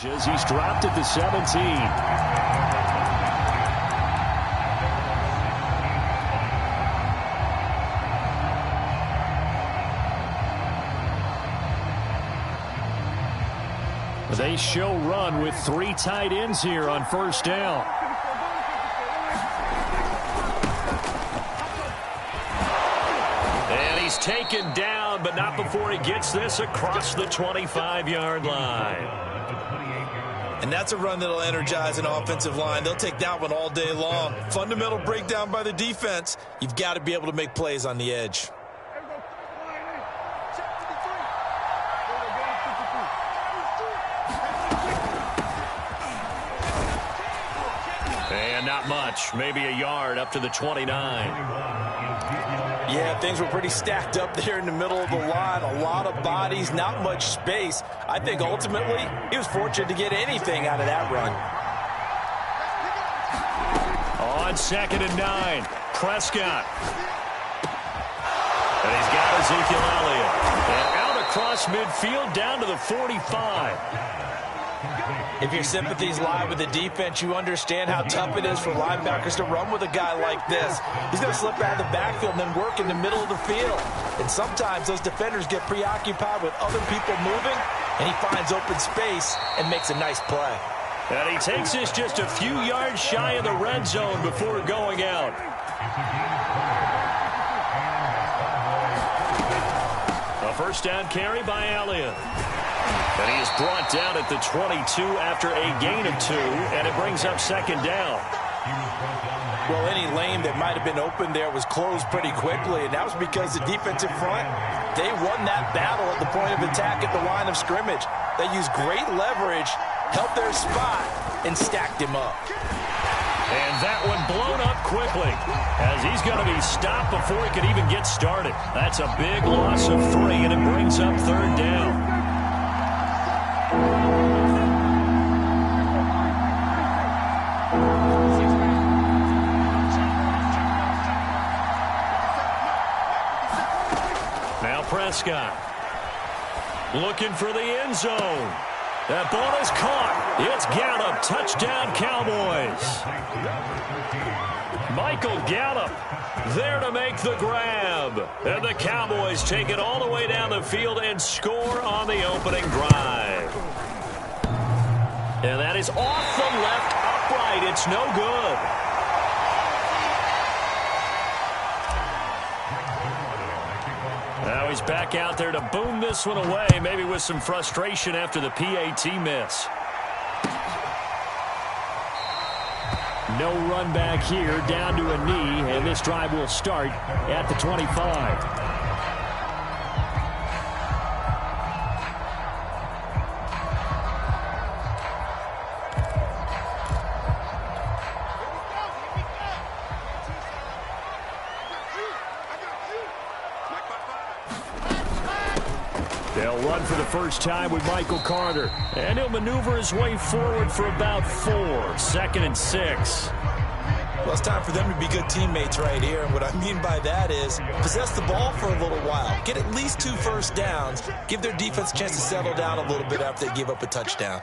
He's dropped at the 17. They show run with 3 tight ends here on first down. And he's taken down, but not before he gets this across the 25-yard line. And that's a run that'll energize an offensive line. They'll take that one all day long. Fundamental breakdown by the defense. You've got to be able to make plays on the edge. And not much, maybe a yard up to the 29. Yeah, things were pretty stacked up there in the middle of the line. A lot of bodies, not much space. I think ultimately he was fortunate to get anything out of that run. On 2nd and 9, Prescott. And he's got Ezekiel Elliott. And out across midfield down to the 45. If your sympathies lie with the defense, you understand how tough it is for linebackers to run with a guy like this. He's going to slip out of the backfield and then work in the middle of the field. And sometimes those defenders get preoccupied with other people moving, and he finds open space and makes a nice play. And he takes this just a few yards shy of the red zone before going out. A first down carry by Elliott. And he is brought down at the 22 after a gain of 2, and it brings up 2nd down. Well, any lane that might have been open there was closed pretty quickly, and that was because the defensive front, they won that battle at the point of attack at the line of scrimmage. They used great leverage, held their spot, and stacked him up. And that one blown up quickly as he's going to be stopped before he could even get started. That's a big loss of 3, and it brings up 3rd down. Now Prescott looking for the end zone. That ball is caught. It's Gallup. Touchdown, Cowboys. Michael Gallup there to make the grab. And the Cowboys take it all the way down the field and score on the opening drive. And that is off the left upright. It's no good. Now he's back out there to boom this one away, maybe with some frustration after the PAT miss. No run back here, down to a knee, and this drive will start at the 25. They'll run for the first time with Michael Carter. And he'll maneuver his way forward for about 4. 2nd and 6. Well, it's time for them to be good teammates right here. And what I mean by that is possess the ball for a little while. Get at least 2 first downs. Give their defense a chance to settle down a little bit after they give up a touchdown.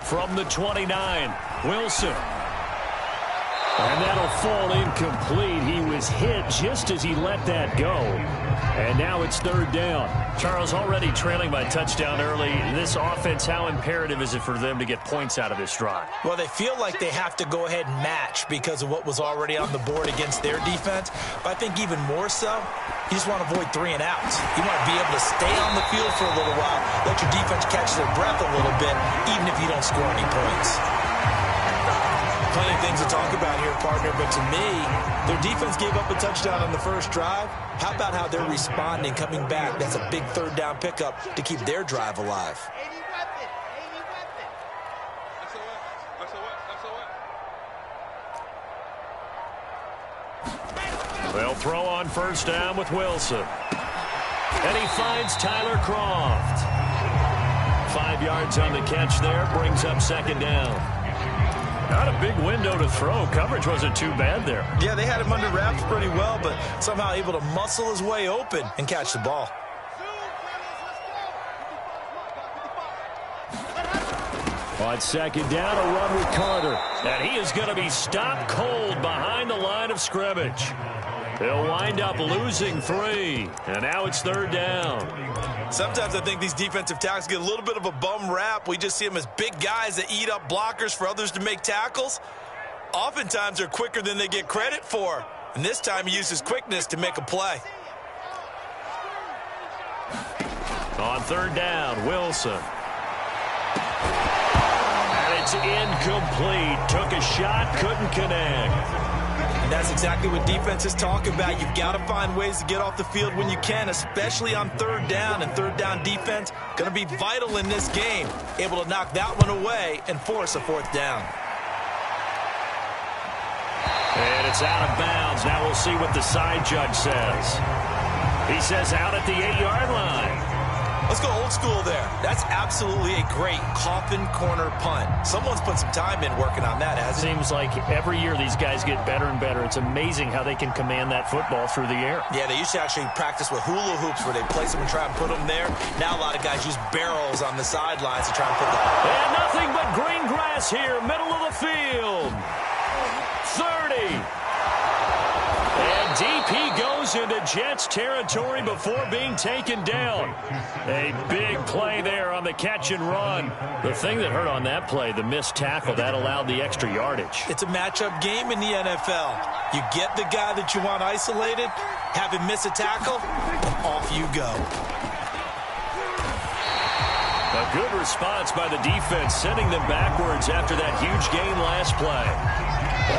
From the 29, Wilson. And that'll fall incomplete. He was hit just as he let that go. And now it's 3rd down. Charles, already trailing by touchdown early. This offense, how imperative is it for them to get points out of this drive? Well, they feel like they have to go ahead and match because of what was already on the board against their defense. But I think even more so, you just want to avoid 3 and outs. You want to be able to stay on the field for a little while, let your defense catch their breath a little bit, even if you don't score any points. Plenty of things to talk about here, partner, but to me, their defense gave up a touchdown on the first drive. How about how they're responding, coming back? That's a big 3rd down pickup to keep their drive alive. They'll throw on first down with Wilson. And he finds Tyler Kroft. 5 yards on the catch there, brings up 2nd down. Not a big window to throw. Coverage wasn't too bad there. Yeah, they had him under wraps pretty well, but somehow able to muscle his way open and catch the ball. On second down, a run with Carter. And he is going to be stopped cold behind the line of scrimmage. He'll wind up losing 3. And now it's third down. Sometimes I think these defensive tackles get a little bit of a bum rap. We just see them as big guys that eat up blockers for others to make tackles. Oftentimes they're quicker than they get credit for. And this time he uses quickness to make a play. On third down, Wilson. And it's incomplete. Took a shot, couldn't connect. And that's exactly what defenses talk about. You've got to find ways to get off the field when you can, especially on third down. And third down defense going to be vital in this game. Able to knock that one away and force a fourth down. And it's out of bounds. Now we'll see what the side judge says. He says out at the 8-yard line. Let's go old school there. That's absolutely a great coffin corner punt. Someone's put some time in working on that, hasn't it? Seems like every year these guys get better and better. It's amazing how they can command that football through the air. Yeah, they used to actually practice with hula hoops where they place them and try and put them there. Now a lot of guys use barrels on the sidelines to try and put them. And nothing but green grass here, middle of the field. 30. And deep he goes into Jets territory before being taken down. A big play there on the catch and run. The thing that hurt on that play, the missed tackle, that allowed the extra yardage. It's a matchup game in the NFL. You get the guy that you want isolated, have him miss a tackle, and off you go. A good response by the defense, sending them backwards after that huge gain last play.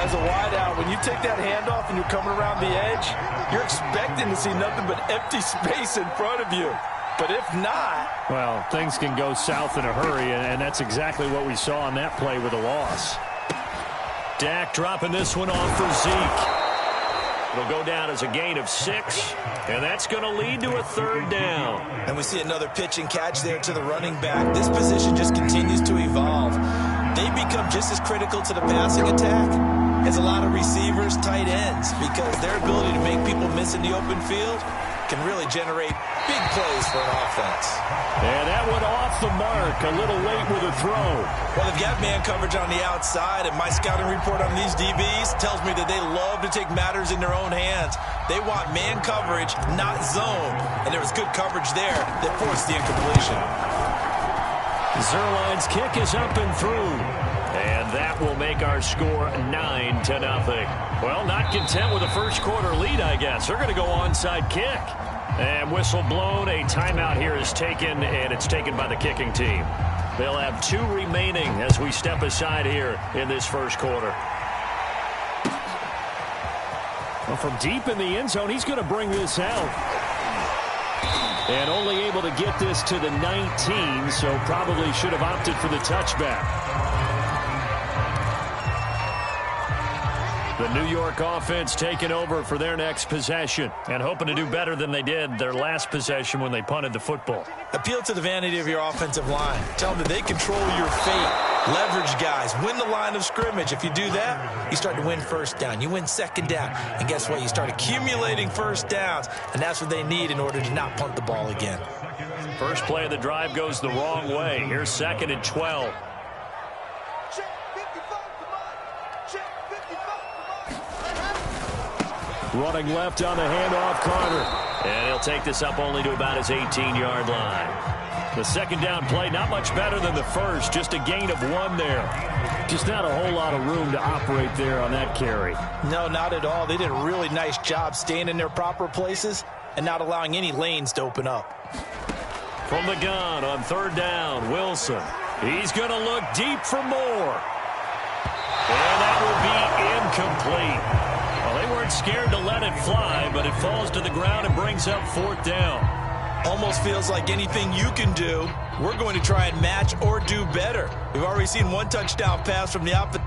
As a wideout, when you take that handoff and you're coming around the edge, you're expecting to see nothing but empty space in front of you. But if not... Well, things can go south in a hurry, and that's exactly what we saw on that play with a loss. Dak dropping this one off for Zeke. It'll go down as a gain of 6, and that's going to lead to a third down. And we see another pitch and catch there to the running back. This position just continues to evolve. They become just as critical to the passing attack as a lot of receivers, tight ends, because their ability to make people miss in the open field can really generate big plays for an offense. And that one off the mark, a little late with a throw. Well, they've got man coverage on the outside, and my scouting report on these DBs tells me that they love to take matters in their own hands. They want man coverage, not zone, and there was good coverage there that forced the incompletion. Zuerlein's kick is up and through. And that will make our score 9-0. Well, not content with a first quarter lead, I guess. They're going to go onside kick. And whistle blown. A timeout here is taken, and it's taken by the kicking team. They'll have 2 remaining as we step aside here in this first quarter. Well, from deep in the end zone, he's going to bring this out. And only able to get this to the 19, so probably should have opted for the touchback. The New York offense taking over for their next possession and hoping to do better than they did their last possession when they punted the football. Appeal to the vanity of your offensive line. Tell them that they control your fate. Leverage guys. Win the line of scrimmage. If you do that, you start to win first down. You win second down. And guess what? You start accumulating first downs. And that's what they need in order to not punt the ball again. First play of the drive goes the wrong way. Here's 2nd and 12. Running left on the handoff, Carter. And he'll take this up only to about his 18-yard line. The second down play, not much better than the first. Just a gain of 1 there. Just not a whole lot of room to operate there on that carry. No, not at all. They did a really nice job staying in their proper places and not allowing any lanes to open up. From the gun on third down, Wilson. He's going to look deep for more. And that will be incomplete. Well, they weren't scared to let it fly, but it falls to the ground and brings up 4th down. Almost feels like anything you can do, we're going to try and match or do better. We've already seen 1 touchdown pass from the opposite.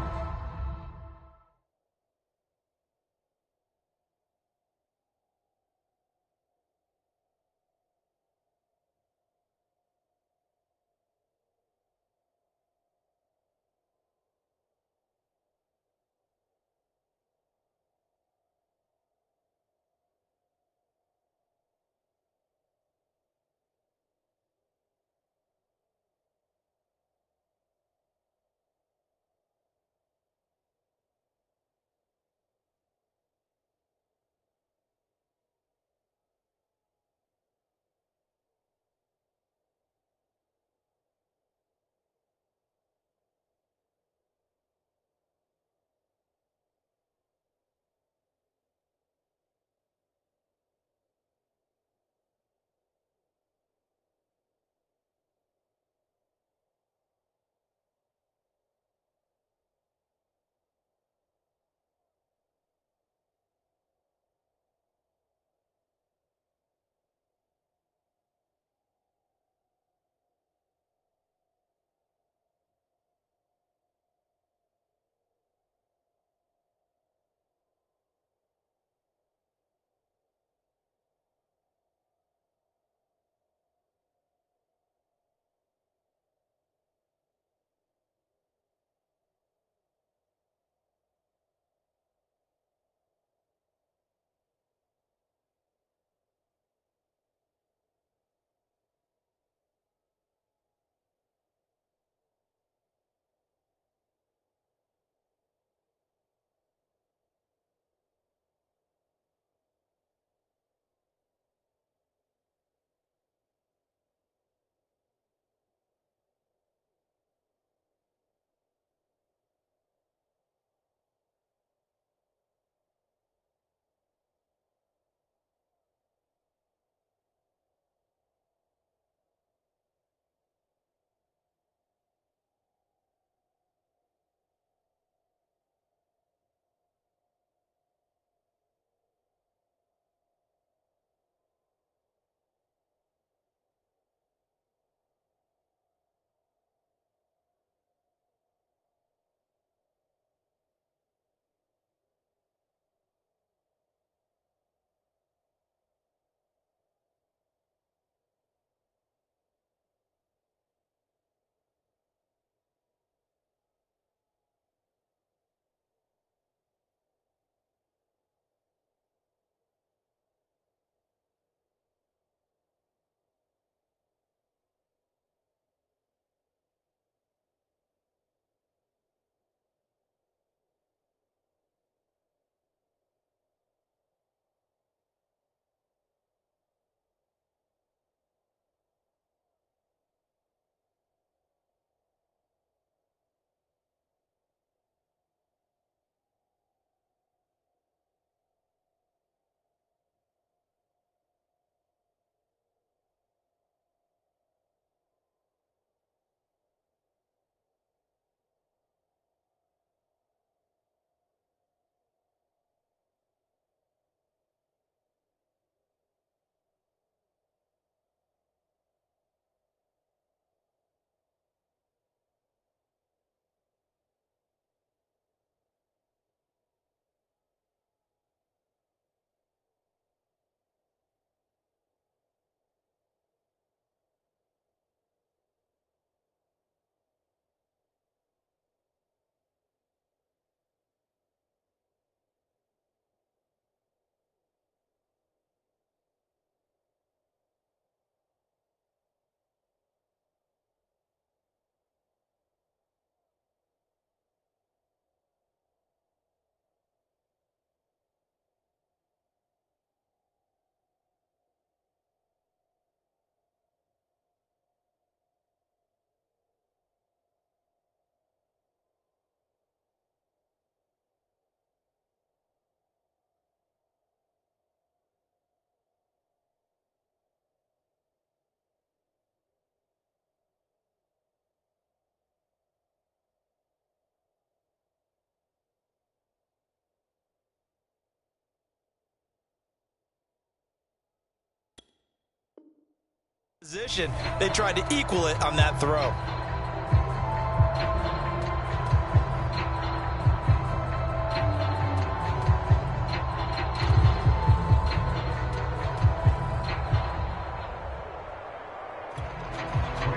Position, they tried to equal it on that throw.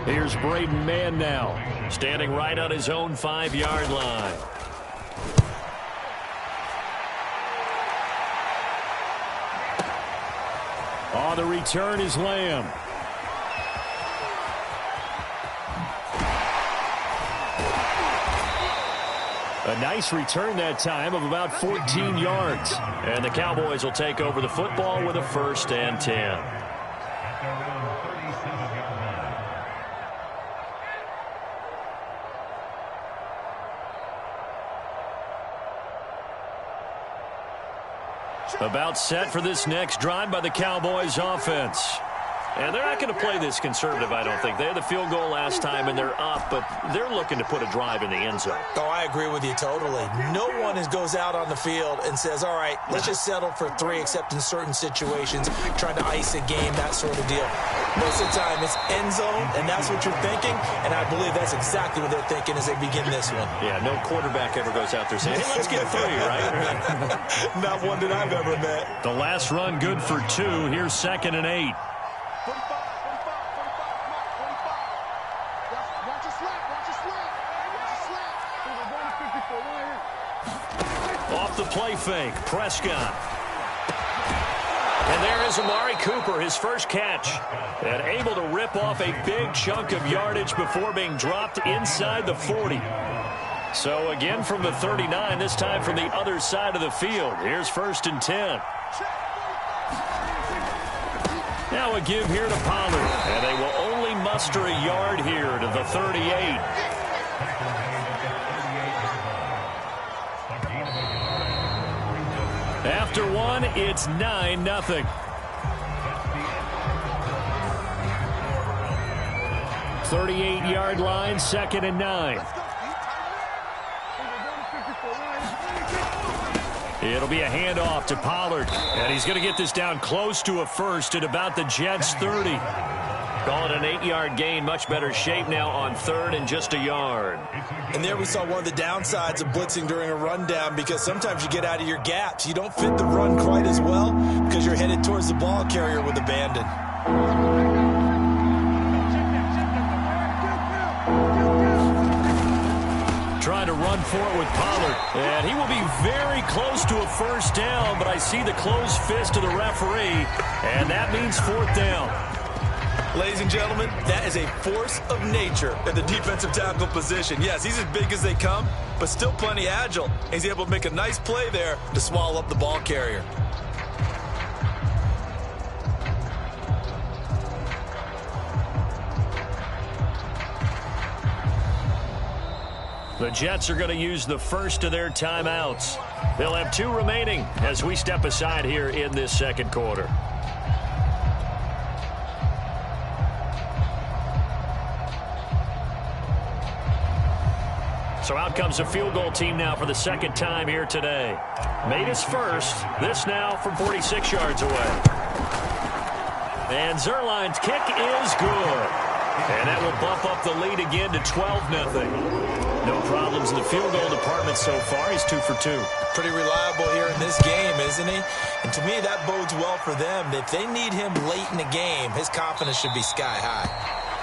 Here's Braden Mann now, standing right on his own 5-yard line. On the return is Lamb. A nice return that time of about 14 yards. And the Cowboys will take over the football with a 1st and 10. About set for this next drive by the Cowboys offense. And they're not going to play this conservative, I don't think. They had the field goal last time, and they're up, but they're looking to put a drive in the end zone. Oh, I agree with you totally. No one goes out on the field and says, all right, let's just settle for 3, except in certain situations, trying to ice a game, that sort of deal. Most of the time, it's end zone, and that's what you're thinking, and I believe that's exactly what they're thinking as they begin this one. Yeah, no quarterback ever goes out there saying, hey, let's get 3, right? Not one that I've ever met. The last run good for 2. Here's 2nd and 8. Off the play fake, Prescott. And there is Amari Cooper, his first catch. And able to rip off a big chunk of yardage before being dropped inside the 40. So again from the 39, this time from the other side of the field. Here's 1st and 10. Now a give here to Pollard. And they will only muster a yard here to the 38. After 1, it's 9-0. 38-yard line, 2nd and 9. It'll be a handoff to Pollard. And he's going to get this down close to a 1st at about the Jets' 30. Call it an 8-yard gain. Much better shape now on 3rd and just a yard. And there we saw one of the downsides of blitzing during a rundown, because sometimes you get out of your gaps. You don't fit the run quite as well because you're headed towards the ball carrier with abandon. Trying to run for it with Pollard. And he will be very close to a 1st down, but I see the closed fist of the referee, and that means 4th down. Ladies and gentlemen, that is a force of nature at the defensive tackle position. Yes, he's as big as they come, but still plenty agile. He's able to make a nice play there to swallow up the ball carrier. The Jets are going to use the first of their timeouts. They'll have 2 remaining as we step aside here in this 2nd quarter. So out comes a field goal team now for the 2nd time here today. Made his first. This now from 46 yards away. And Zuerlein's kick is good. And that will bump up the lead again to 12-0. No problems in the field goal department so far. He's 2 for 2. Pretty reliable here in this game, isn't he? And to me, that bodes well for them. If they need him late in the game, his confidence should be sky high.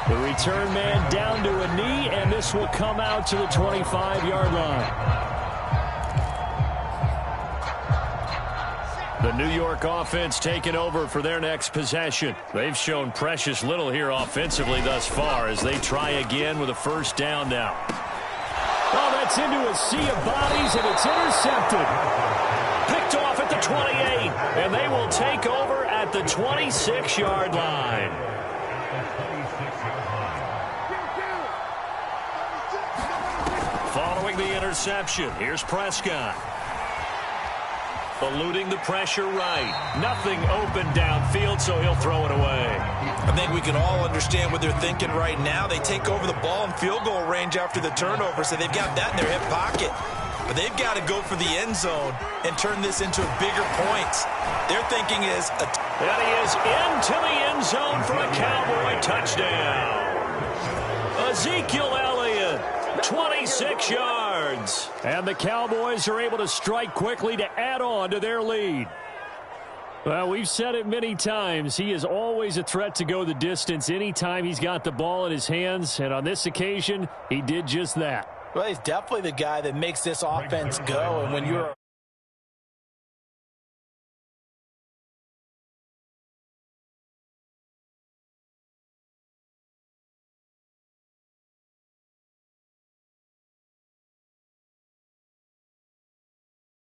The return man down to a knee, and this will come out to the 25-yard line. The New York offense taking over for their next possession. They've shown precious little here offensively thus far as they try again with a 1st down now. Oh, that's into a sea of bodies, and it's intercepted. Picked off at the 28, and they will take over at the 26-yard line. Following the interception, here's Prescott. Eluding the pressure right. Nothing open downfield, so he'll throw it away. I think we can all understand what they're thinking right now. They take over the ball in field goal range after the turnover, so they've got that in their hip pocket. but they've got to go for the end zone and turn this into bigger points. Their thinking is... And he is into the end zone for a Cowboy touchdown. Ezekiel Elliott, 26 yards. And the Cowboys are able to strike quickly to add on to their lead. Well, we've said it many times. He is always a threat to go the distance anytime he's got the ball in his hands. And on this occasion, he did just that. Well, he's definitely the guy that makes this offense go. And when you're...